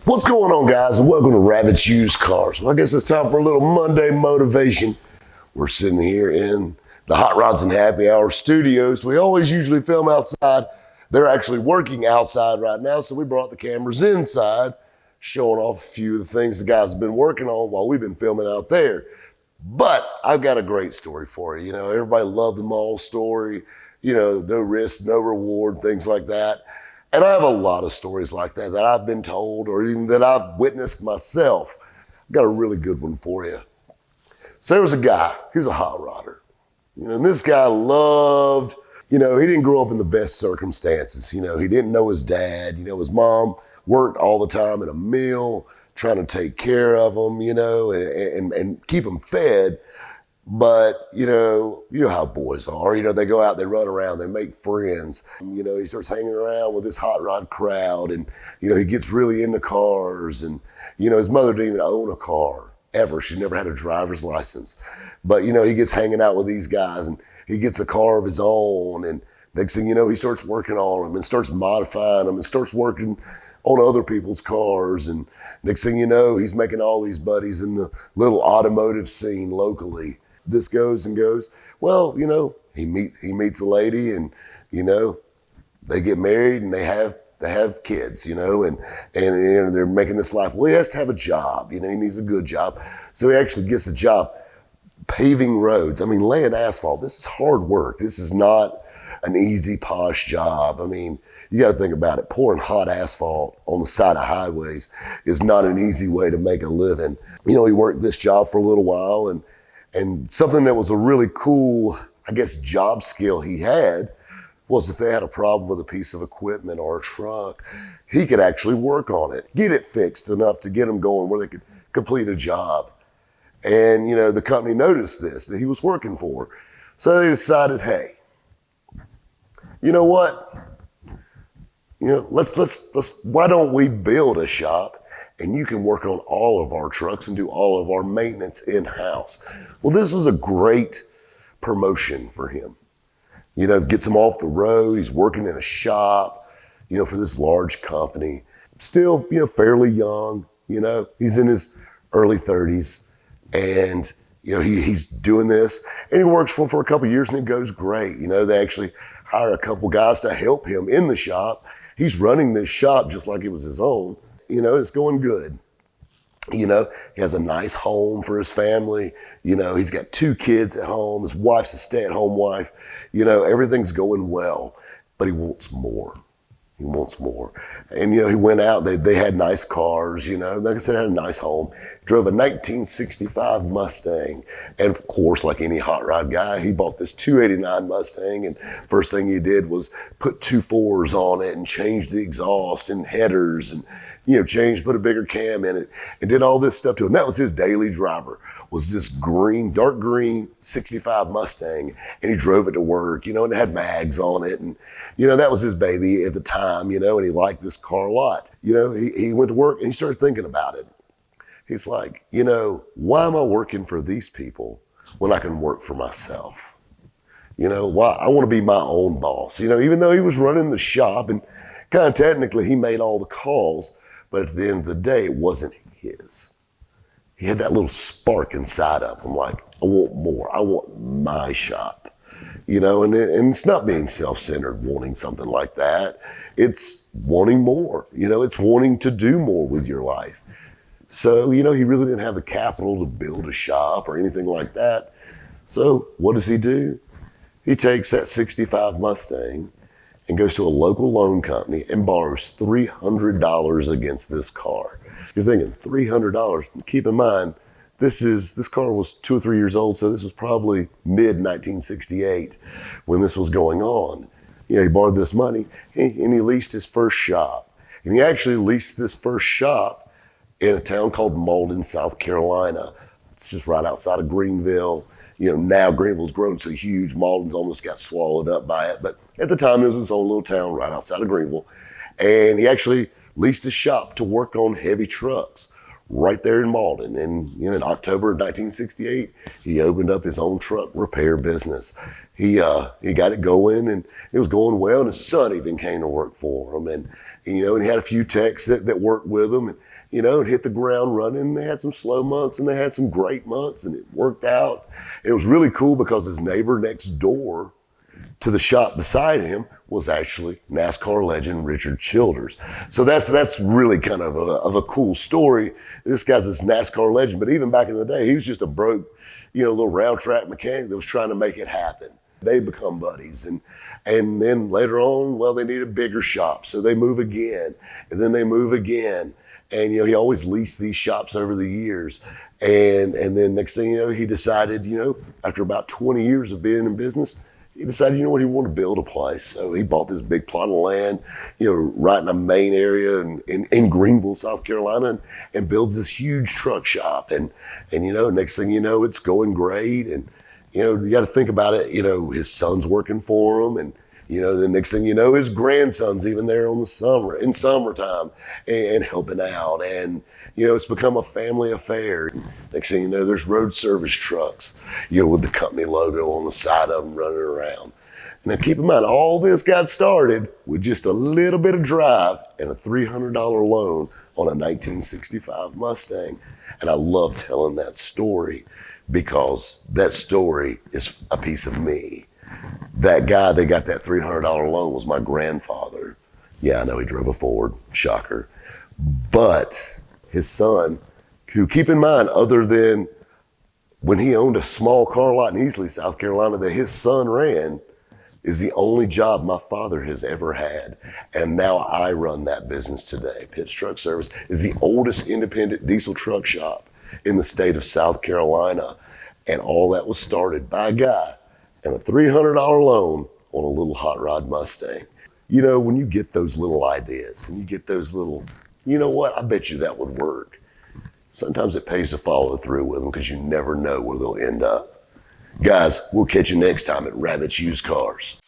What's going on, guys, and welcome to Rabbit's Used Cars. Well, I guess it's time for a little Monday motivation. We're sitting here in the Hot Rods and Happy Hour studios. We always usually film outside. They're actually working outside right now, so we brought the cameras inside, showing off a few of the things the guys have been working on while we've been filming out there. But I've got a great story for you. You know, everybody loved the mall story, no risk, no reward, things like that. And I have a lot of stories like that I've been told or even that I've witnessed myself. I've got a really good one for you. So there was a guy, he was a hot rodder. And this guy loved, he didn't grow up in the best circumstances. He didn't know his dad. His mom worked all the time in a mill, trying to take care of him, and keep him fed. But, you know how boys are. They go out, they run around, they make friends. He starts hanging around with this hot rod crowd and, he gets really into cars. And, his mother didn't even own a car ever. She never had a driver's license. But, he gets hanging out with these guys and he gets a car of his own. And next thing you know, he starts working on them and starts modifying them and starts working on other people's cars. And next thing you know, he's making all these buddies in the little automotive scene locally. This goes and goes. Well, he meets a lady and, they get married and they have kids, and they're making this life. Well, he has to have a job, he needs a good job. So he actually gets a job paving roads. Laying asphalt. This is hard work. This is not an easy, posh job. You got to think about it. Pouring hot asphalt on the side of highways is not an easy way to make a living. He worked this job for a little while and something that was a really cool, job skill he had was if they had a problem with a piece of equipment or a truck, he could actually work on it, get it fixed enough to get them going where they could complete a job. And, the company noticed this, that he was working for. So they decided, hey, you know what? Let's why don't we build a shop and you can work on all of our trucks and do all of our maintenance in-house. Well, this was a great promotion for him. Gets him off the road. He's working in a shop, for this large company. Still, fairly young, he's in his early 30s and, he's doing this and he works for a couple of years and it goes great. They actually hire a couple guys to help him in the shop. He's running this shop just like it was his own. It's going good. He has a nice home for his family. He's got 2 kids at home. His wife's a stay-at-home wife. Everything's going well, but he wants more. He wants more. And, he went out, they had nice cars, like I said, had a nice home. Drove a 1965 Mustang. And of course, like any hot rod guy, he bought this 289 Mustang. And first thing he did was put 2 4s on it and change the exhaust and headers and, put a bigger cam in it and did all this stuff to it. And that was his daily driver, was this dark green 65 Mustang. And he drove it to work, and it had mags on it. And, that was his baby at the time, and he liked this car a lot. He went to work and he started thinking about it. He's like, why am I working for these people when I can work for myself? Why? I want to be my own boss. Even though he was running the shop and kind of technically he made all the calls, but at the end of the day, it wasn't his. He had that little spark inside of him, like, I want more. I want my shop. And it's not being self-centered, wanting something like that. It's wanting more. It's wanting to do more with your life. So, he really didn't have the capital to build a shop or anything like that. So what does he do? He takes that 65 Mustang and goes to a local loan company and borrows $300 against this car. You're thinking $300. Keep in mind, this car was 2 or 3 years old, so this was probably mid-1968 when this was going on. He borrowed this money and he leased his first shop. And he actually leased this first shop in a town called Malden, South Carolina. It's just right outside of Greenville. Now Greenville's grown so huge, Malden's almost got swallowed up by it. But at the time, it was its own little town right outside of Greenville. And he actually leased a shop to work on heavy trucks right there in Malden. And in October of 1968, he opened up his own truck repair business. He got it going and it was going well. And his son even came to work for him. And he had a few techs that worked with him. and hit the ground running. They had some slow months and they had some great months, and it worked out. And it was really cool because his neighbor next door to the shop beside him was actually NASCAR legend Richard Childers. So that's really kind of a cool story. This guy's this NASCAR legend, but even back in the day, he was just a broke, little round track mechanic that was trying to make it happen. They become buddies, and then later on, well, they need a bigger shop, so they move again, and then they move again, and he always leased these shops over the years, and then next thing you know, he decided, after about 20 years of being in business, he decided, he wanted to build a place. So he bought this big plot of land, right in a main area in Greenville, South Carolina, and builds this huge truck shop. And next thing you know, it's going great. And, you got to think about it, his son's working for him. And, the next thing you know, his grandson's even there in summertime and helping out. And, it's become a family affair. Next thing you know, there's road service trucks, with the company logo on the side of them running around. Now keep in mind, all this got started with just a little bit of drive and a $300 loan on a 1965 Mustang. And I love telling that story because that story is a piece of me. That guy that got that $300 loan was my grandfather. Yeah, I know he drove a Ford, shocker. But his son, who, keep in mind, other than when he owned a small car lot in Easley, South Carolina, that his son ran, is the only job my father has ever had. And now I run that business today. Pitts Truck Service is the oldest independent diesel truck shop in the state of South Carolina. And all that was started by a guy and a $300 loan on a little hot rod Mustang. When you get those little ideas and you get those little, I bet you that would work. Sometimes it pays to follow through with them because you never know where they'll end up. Guys, we'll catch you next time at Rabbit's Used Cars.